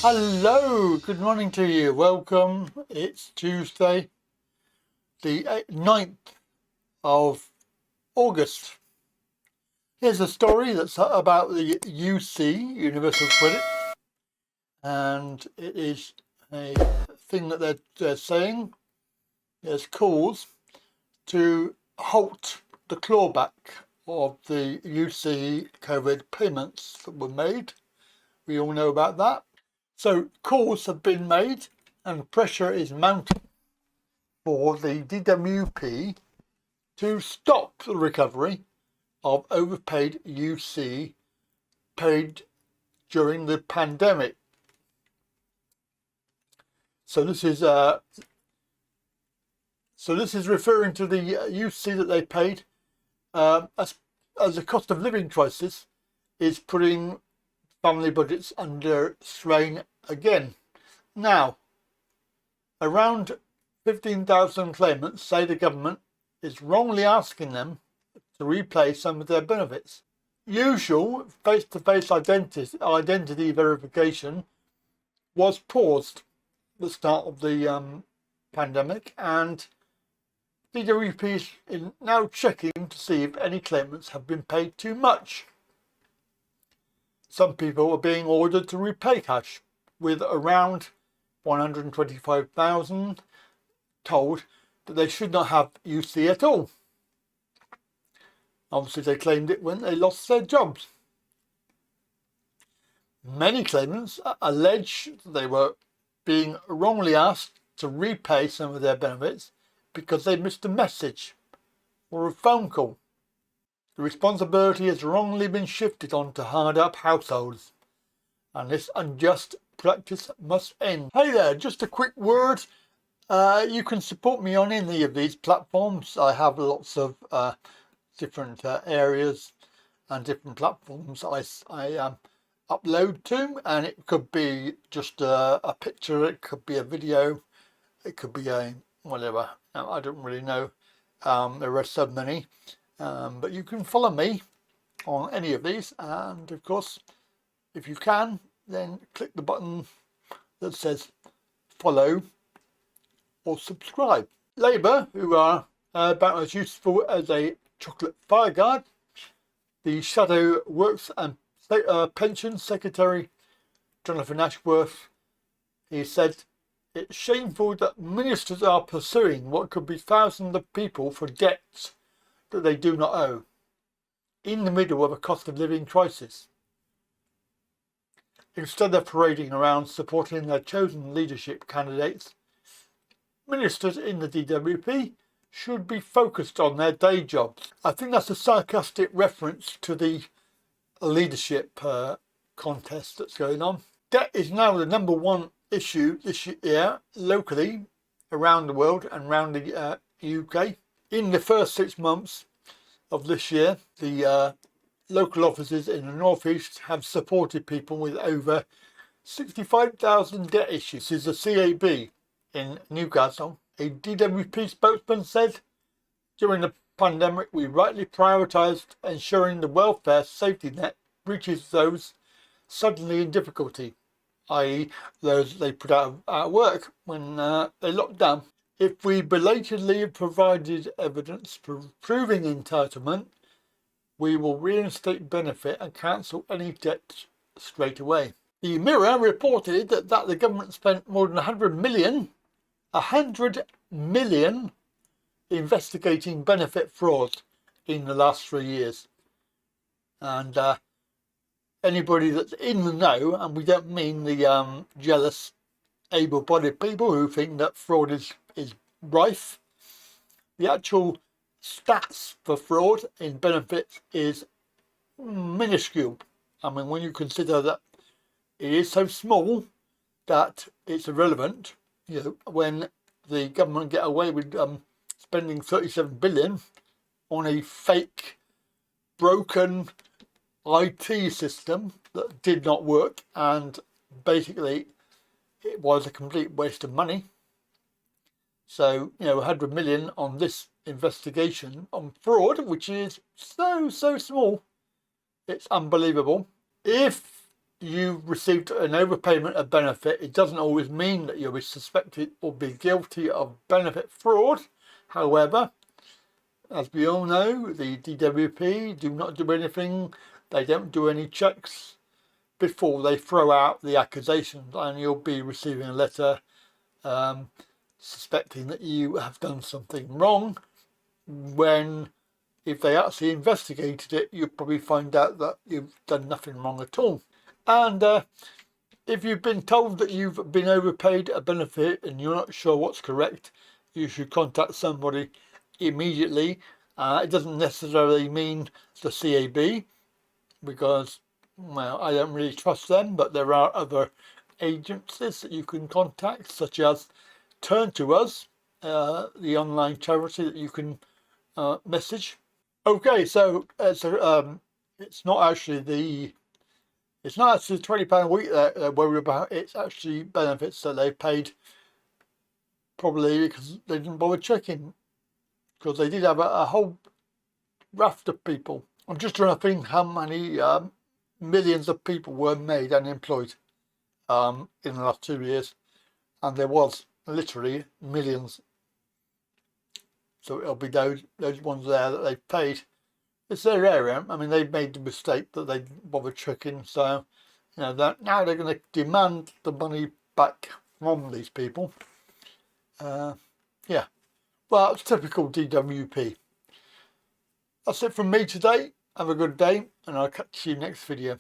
Hello, good morning to you. Welcome. It's Tuesday, the 9th of August. Here's a story that's about the UC, Universal Credit, and it is a thing that they're saying there's calls to halt the clawback of the UC COVID payments that were made. We all know about that. So calls have been made and pressure is mounting for the DWP to stop the recovery of overpaid UC paid during the pandemic. So this is referring to the UC that they paid as the cost of living crisis is putting family budgets under strain again. Now, around 15,000 claimants say the government is wrongly asking them to repay some of their benefits. Usual face-to-face identity verification was paused at the start of the pandemic, and DWP is now checking to see if any claimants have been paid too much. Some people are being ordered to repay cash, with around 125,000 told that they should not have UC at all. Obviously they claimed it when they lost their jobs. Many claimants allege that they were being wrongly asked to repay some of their benefits because they missed a message or a phone call. The responsibility has wrongly been shifted onto hard-up households, and this unjust practice must end. Hey there, just a quick word. You can support me on any of these platforms. I have lots of different areas and different platforms I upload to, and it could be just a picture, it could be a video, it could be a whatever. I don't really know. There are so many. But you can follow me on any of these, and of course if you can, then click the button that says follow or subscribe. Labour, who are about as useful as a chocolate fireguard, the Shadow Works and Pensions Secretary Jonathan Ashworth, he said, "It's shameful that ministers are pursuing what could be thousands of people for debts that they do not owe, in the middle of a cost of living crisis. Instead of parading around supporting their chosen leadership candidates, ministers in the DWP should be focused on their day jobs." I think that's a sarcastic reference to the leadership contest that's going on. Debt is now the number one issue this year locally around the world and around the UK. In the first 6 months of this year, the local offices in the North East have supported people with over 65,000 debt issues. This is a CAB in Newcastle. A DWP spokesman said, "During the pandemic, we rightly prioritised ensuring the welfare safety net reaches those suddenly in difficulty, i.e. those they put out of work when they locked down. If we belatedly provided evidence proving entitlement, we will reinstate benefit and cancel any debt straight away." The Mirror reported that the government spent more than 100 million investigating benefit fraud in the last 3 years. And anybody that's in the know, and we don't mean the jealous, able-bodied people who think that fraud is rife. The actual stats for fraud in benefits is minuscule. I mean, when you consider that it is so small that it's irrelevant, you know, when the government get away with spending 37 billion on a fake, broken IT system that did not work, and basically it was a complete waste of money. So, 100 million on this investigation on fraud, which is so small. It's unbelievable. If you've received an overpayment of benefit, it doesn't always mean that you'll be suspected or be guilty of benefit fraud. However, as we all know, the DWP do not do anything. They don't do any checks before they throw out the accusations, and you'll be receiving a letter suspecting that you have done something wrong, when if they actually investigated it, you'll probably find out that you've done nothing wrong at all. And if you've been told that you've been overpaid a benefit and you're not sure what's correct, you should contact somebody immediately. It doesn't necessarily mean the CAB, because, well, I don't really trust them, but there are other agencies that you can contact, such as Turn to Us, the online charity that you can message. Okay, so it's not actually the £20 a week that they're worried about. It's actually benefits that they paid, probably because they didn't bother checking, because they did have a whole raft of people. I'm just trying to think how many millions of people were made unemployed in the last 2 years, and there was literally millions. So it'll be those ones there that they've paid. It's their area. I mean, they've made the mistake that they didn't bother checking, so that now they're going to demand the money back from these people. Yeah, well, it's typical DWP. That's it from me today. Have a good day, and I'll catch you next video.